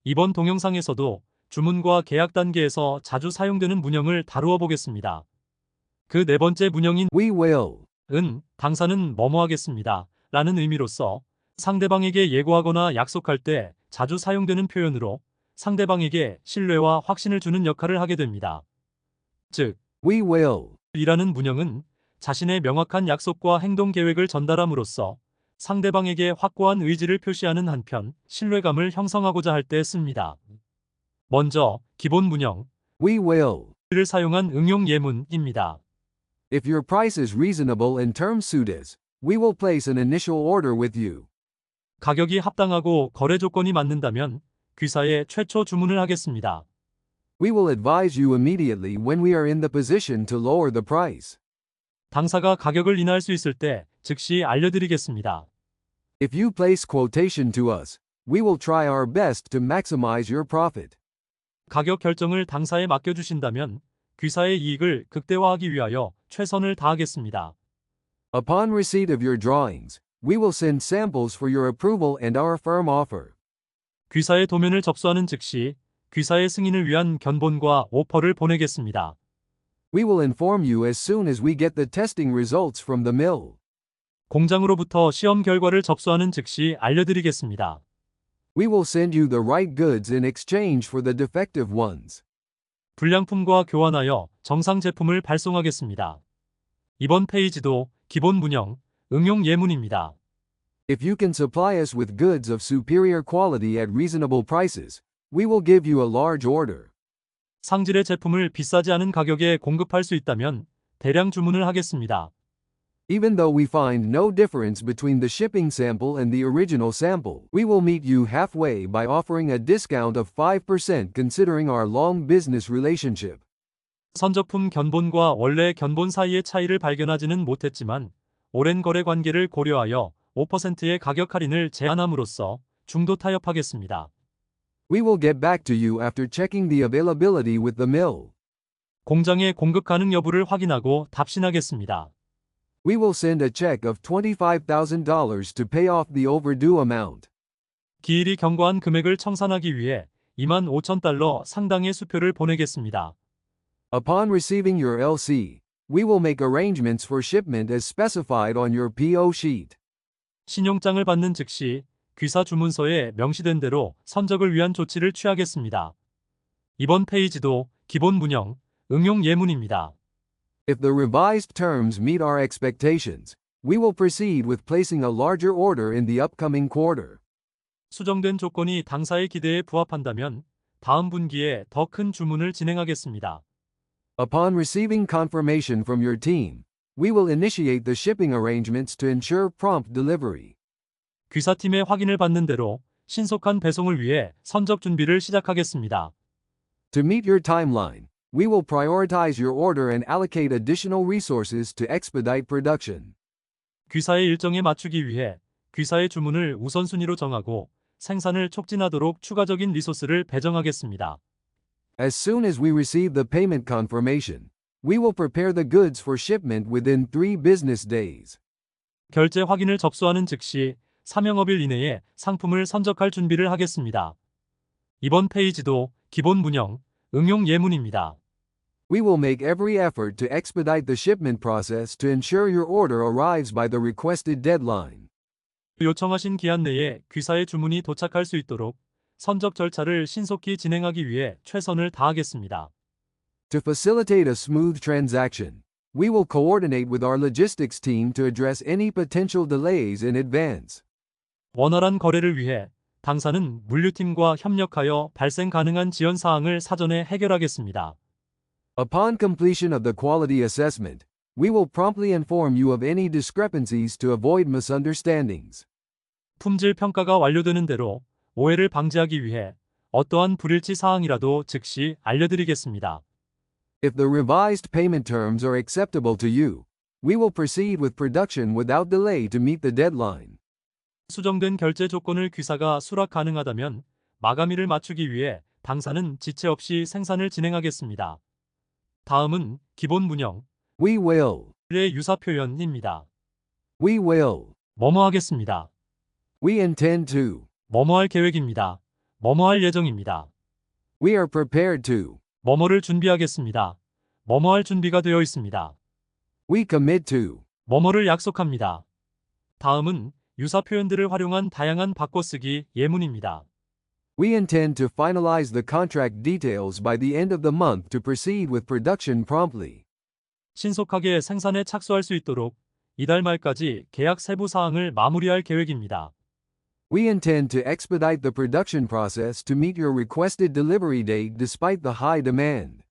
이번 동영상에서도 주문과 계약 단계에서 자주 사용되는 문형을 다루어 보겠습니다. 그 네 번째 문형인 We will. 은 당사는 뭐뭐 하겠습니다 라는 의미로서 상대방에게 예고하거나 약속할 때 자주 사용되는 표현으로 상대방에게 신뢰와 확신을 주는 역할을 하게 됩니다. 즉, We will. 이라는 문형은 자신의 명확한 약속과 행동 계획을 전달함으로써 상대방에게 확고한 의지를 표시하는 한편 신뢰감을 형성하고자 할 때 씁니다. 먼저 기본 문형 We will. 를 사용한 응용 예문입니다. If your price is reasonable and terms suit us, we will place an initial order with you. 가격이 합당하고 거래 조건이 맞는다면 귀사에 최초 주문을 하겠습니다. We will advise you immediately when we are in the position to lower the price. 당사가 가격을 인하할 수 있을 때 즉시 알려드리겠습니다. If you place quotation to us, we will try our best to maximize your profit. 가격 결정을 당사에 맡겨주신다면 귀사의 이익을 극대화하기 위하여 최선을 다하겠습니다. Upon receipt of your drawings, we will send samples for your approval and our firm offer. 귀사의 도면을 접수하는 즉시 귀사의 승인을 위한 견본과 오퍼를 보내겠습니다. We will inform you as soon as we get the testing results from the mill. 공장으로부터 시험 결과를 접수하는 즉시 알려드리겠습니다. We will send you the right goods in exchange for the defective ones. 불량품과 교환하여 정상 제품을 발송하겠습니다. 이번 페이지도 기본 문형, 응용 예문입니다. If you can supply us with goods of superior quality at reasonable prices, we will give you a large order. 상질의 제품을 비싸지 않은 가격에 공급할 수 있다면 대량 주문을 하겠습니다. Even though we find no difference between the shipping sample and the original sample, we will meet you halfway by offering a discount of 5% considering our long business relationship. 선적품 견본과 원래 견본 사이의 차이를 발견하지는 못했지만 오랜 거래 관계를 고려하여 5%의 가격 할인을 제안함으로써 중도 타협하겠습니다. We will get back to you after checking the availability with the mill. 공장의 공급 가능 여부를 확인하고 답신하겠습니다. We will send a check of $25,000 to pay off the overdue amount. 기일이 경과한 금액을 청산하기 위해 25,000달러 상당의 수표를 보내겠습니다. Upon receiving your LC, we will make arrangements for shipment as specified on your PO sheet. 신용장을 받는 즉시 귀사 주문서에 명시된 대로 선적을 위한 조치를 취하겠습니다. 이번 페이지도 기본 문형, 응용 예문입니다. If the revised terms meet our expectations, we will proceed with placing a larger order in the upcoming quarter. 수정된 조건이 당사의 기대에 부합한다면 다음 분기에 더 큰 주문을 진행하겠습니다. Upon receiving confirmation from your team, we will initiate the shipping arrangements to ensure prompt delivery. 귀사팀의 확인을 받는 대로 신속한 배송을 위해 선적 준비를 시작하겠습니다. To meet your timeline, we will prioritize your order and allocate additional resources to expedite production. 귀사의 일정에 맞추기 위해 귀사의 주문을 우선순위로 정하고 생산을 촉진하도록 추가적인 리소스를 배정하겠습니다. As soon as we receive the payment confirmation, we will prepare the goods for shipment within 3 business days. 결제 확인을 접수하는 즉시 3영업일 이내에 상품을 선적할 준비를 하겠습니다. 이번 페이지도 기본 문형, 응용 예문입니다. We will make every effort to expedite the shipment process to ensure your order arrives by the requested deadline. 요청하신 기한 내에 귀사의 주문이 도착할 수 있도록 선적 절차를 신속히 진행하기 위해 최선을 다하겠습니다. To facilitate a smooth transaction, we will coordinate with our logistics team to address any potential delays in advance. 원활한 거래를 위해 당사는 물류팀과 협력하여 발생 가능한 지연 사항을 사전에 해결하겠습니다. Upon completion of the quality assessment, we will promptly inform you of any discrepancies to avoid misunderstandings. 품질 평가가 완료되는 대로 오해를 방지하기 위해 어떠한 불일치 사항이라도 즉시 알려드리겠습니다. If the revised payment terms are acceptable to you, we will proceed with production without delay to meet the deadline. 수정된 결제 조건을 귀사가 수락 가능하다면 마감일을 맞추기 위해 당사는 지체 없이 생산을 진행하겠습니다. 다음은 기본 문형, We will. 의 유사 표현입니다. We will. 뭐뭐 하겠습니다. We intend to. 뭐뭐 할 계획입니다. 뭐뭐할 예정입니다. We are prepared to. 뭐뭐를 준비하겠습니다. 뭐뭐할 준비가 되어 있습니다. We commit to. 뭐뭐를 약속합니다. 다음은 유사 표현들을 활용한 다양한 바꿔쓰기 예문입니다. We intend to finalize the contract details by the end of the month to proceed with production promptly. 신속하게 생산에 착수할 수 있도록 이달 말까지 계약 세부 사항을 마무리할 계획입니다. We intend to expedite the production process to meet your requested delivery date despite the high demand.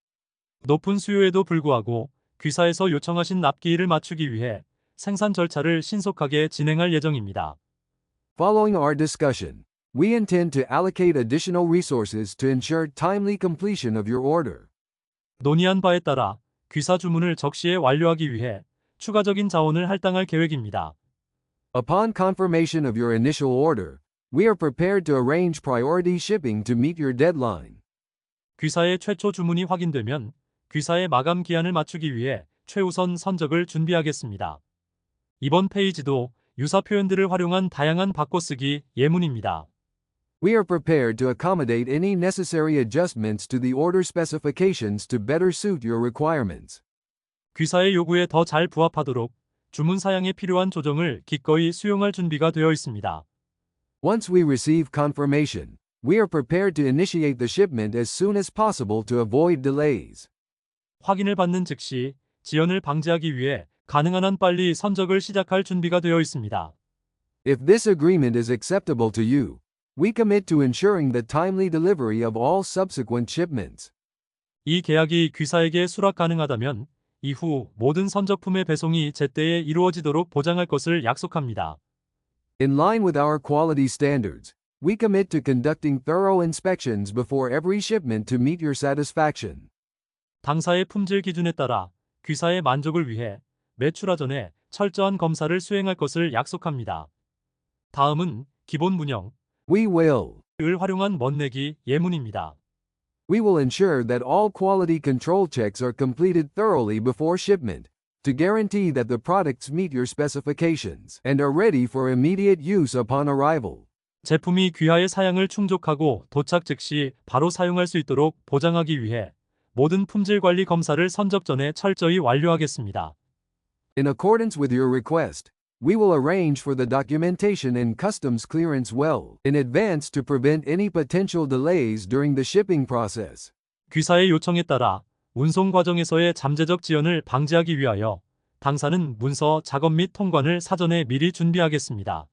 높은 수요에도 불구하고 귀사에서 요청하신 납기일을 맞추기 위해 생산 절차를 신속하게 진행할 예정입니다. Following our discussion, we intend to allocate additional resources to ensure timely completion of your order. 논의한 바에 따라 귀사 주문을 적시에 완료하기 위해 추가적인 자원을 할당할 계획입니다. Upon confirmation of your initial order, we are prepared to arrange priority shipping to meet your deadline. 귀사의 최초 주문이 확인되면 귀사의 마감 기한을 맞추기 위해 최우선 선적을 준비하겠습니다. 이번 페이지도 유사 표현들을 활용한 다양한 바꿔쓰기 예문입니다. We are prepared to accommodate any necessary adjustments to the order specifications to better suit your requirements. 귀사의 요구에 더 잘 부합하도록 주문 사양에 필요한 조정을 기꺼이 수용할 준비가 되어 있습니다. Once we receive confirmation, we are prepared to initiate the shipment as soon as possible to avoid delays. 확인을 받는 즉시 지연을 방지하기 위해 가능한 한 빨리 선적을 시작할 준비가 되어 있습니다. If this agreement is acceptable to you, we commit to ensuring the timely delivery of all subsequent shipments. 이 계약이 귀사에게 수락 가능하다면 이후 모든 선적품의 배송이 제때에 이루어지도록 보장할 것을 약속합니다. In line with our quality standards, we commit to conducting thorough inspections before every shipment to meet your satisfaction. 당사의 품질 기준에 따라 귀사의 만족을 위해 매출하 전에 철저한 검사를 수행할 것을 약속합니다. 다음은 기본 문형, We will. 을 활용한 멋내기 예문입니다. We will ensure that all quality control checks are completed thoroughly before shipment, to guarantee that the products meet your specifications and are ready for immediate use upon arrival. 제품이 귀하의 사양을 충족하고 도착 즉시 바로 사용할 수 있도록 보장하기 위해 모든 품질 관리 검사를 선적 전에 철저히 완료하겠습니다. In accordance with your request, we will arrange for the documentation and customs clearance well in advance to prevent any potential delays during the shipping process. 귀사의 요청에 따라 운송 과정에서의 잠재적 지연을 방지하기 위하여 당사는 문서 작업 및 통관을 사전에 미리 준비하겠습니다.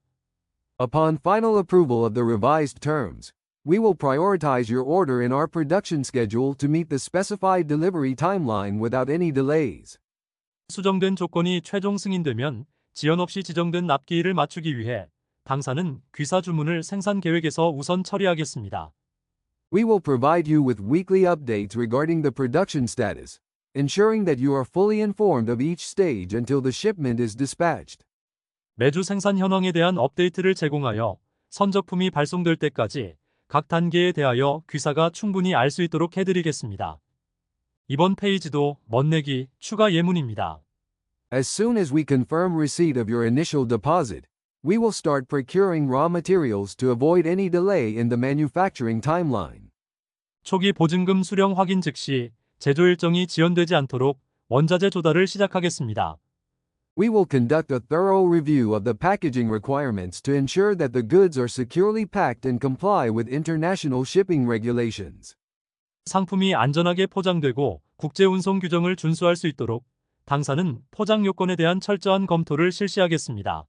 Upon final approval of the revised terms, we will prioritize your order in our production schedule to meet the specified delivery timeline without any delays. 수정된 조건이 최종 승인되면 지연 없이 지정된 납기일을 맞추기 위해 당사는 귀사 주문을 생산 계획에서 우선 처리하겠습니다. We will provide you with weekly updates regarding the production status, ensuring that you are fully informed of each stage until the shipment is dispatched. 매주 생산 현황에 대한 업데이트를 제공하여 선적품이 발송될 때까지 각 단계에 대하여 귀사가 충분히 알 수 있도록 해드리겠습니다. 이번 페이지도 멋내기 추가 예문입니다. As soon as we confirm receipt of your initial deposit, we will start procuring raw materials to avoid any delay in the manufacturing timeline. 초기 보증금 수령 확인 즉시 제조 일정이 지연되지 않도록 원자재 조달을 시작하겠습니다. We will conduct a thorough review of the packaging requirements to ensure that the goods are securely packed and comply with international shipping regulations. 상품이 안전하게 포장되고 국제 운송 규정을 준수할 수 있도록 당사는 포장 요건에 대한 철저한 검토를 실시하겠습니다.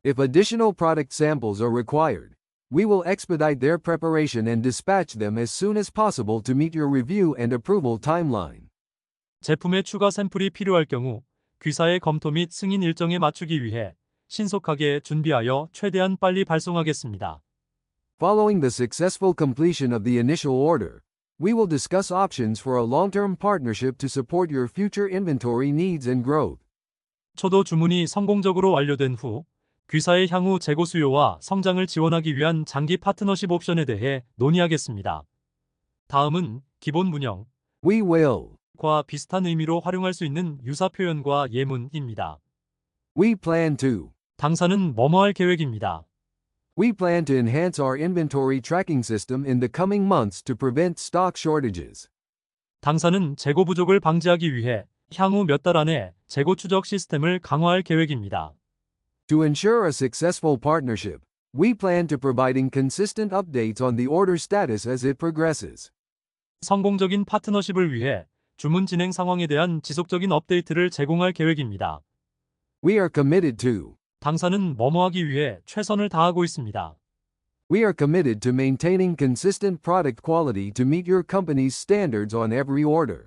If additional product samples are required, we will expedite their preparation and dispatch them as soon as possible to meet your review and approval timeline. 제품의 추가 샘플이 필요할 경우 귀사의 검토 및 승인 일정에 맞추기 위해 신속하게 준비하여 최대한 빨리 발송하겠습니다. Following the successful completion of the initial order, we will discuss options for a long-term partnership to support your future inventory needs and growth. 초도 주문이 성공적으로 완료된 후 귀사의 향후 재고 수요와 성장을 지원하기 위한 장기 파트너십 옵션에 대해 논의하겠습니다. 다음은 기본 문형, We will. 과 비슷한 의미로 활용할 수 있는 유사 표현과 예문입니다. We plan to. 당사는 뭐뭐할 계획입니다. We plan to enhance our inventory tracking system in the coming months to prevent stock shortages. 당사는 재고 부족을 방지하기 위해 향후 몇 달 안에 재고 추적 시스템을 강화할 계획입니다. To ensure a successful partnership, we plan to providing consistent updates on the order status as it progresses. 성공적인 파트너십을 위해 주문 진행 상황에 대한 지속적인 업데이트를 제공할 계획입니다. We are committed to. 당사는 뭐뭐하기 위해 최선을 다하고 있습니다. We are committed to maintaining consistent product quality to meet your company's standards on every order.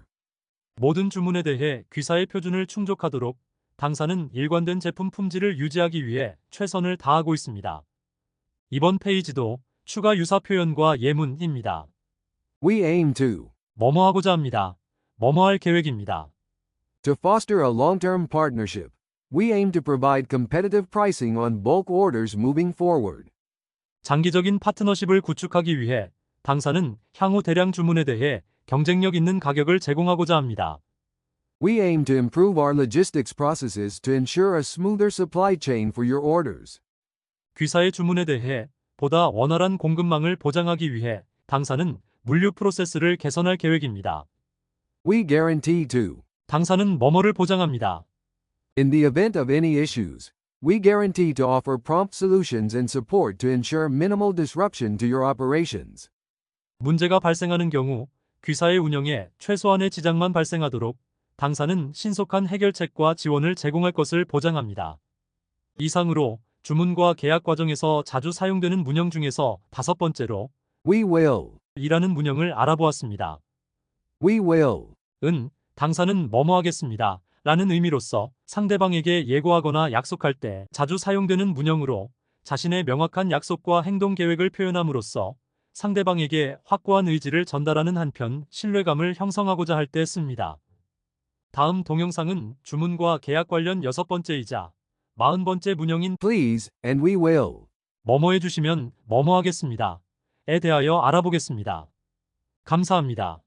모든 주문에 대해 귀사의 표준을 충족하도록 당사는 일관된 제품 품질을 유지하기 위해 최선을 다하고 있습니다. 이번 페이지도 추가 유사 표현과 예문입니다. We aim to. 뭐뭐하고자 합니다. 뭐뭐할 계획입니다. To foster a long-term partnership, we aim to provide competitive pricing on bulk orders moving forward. 장기적인 파트너십을 구축하기 위해 당사는 향후 대량 주문에 대해 경쟁력 있는 가격을 제공하고자 합니다. We aim to improve our logistics processes to ensure a smoother supply chain for your orders. 귀사의 주문에 대해 보다 원활한 공급망을 보장하기 위해 당사는 물류 프로세스를 개선할 계획입니다. We guarantee to. 당사는 뭐뭐를 보장합니다. In the event of any issues, we guarantee to offer prompt solutions and support to ensure minimal disruption to your operations. 문제가 발생하는 경우 귀사의 운영에 최소한의 지장만 발생하도록 당사는 신속한 해결책과 지원을 제공할 것을 보장합니다. 이상으로 주문과 계약 과정에서 자주 사용되는 문형 중에서 5번째로 We will. 이라는 문형을 알아보았습니다. We will. 은 당사는 뭐뭐 하겠습니다. 라는 의미로서 상대방에게 예고하거나 약속할 때 자주 사용되는 문형으로 자신의 명확한 약속과 행동 계획을 표현함으로써 상대방에게 확고한 의지를 전달하는 한편 신뢰감을 형성하고자 할 때 씁니다. 다음 동영상은 주문과 계약 관련 6번째이자 40번째 문형인 Please, and we will. 뭐뭐 해주시면 뭐뭐 하겠습니다. 에 대하여 알아보겠습니다. 감사합니다.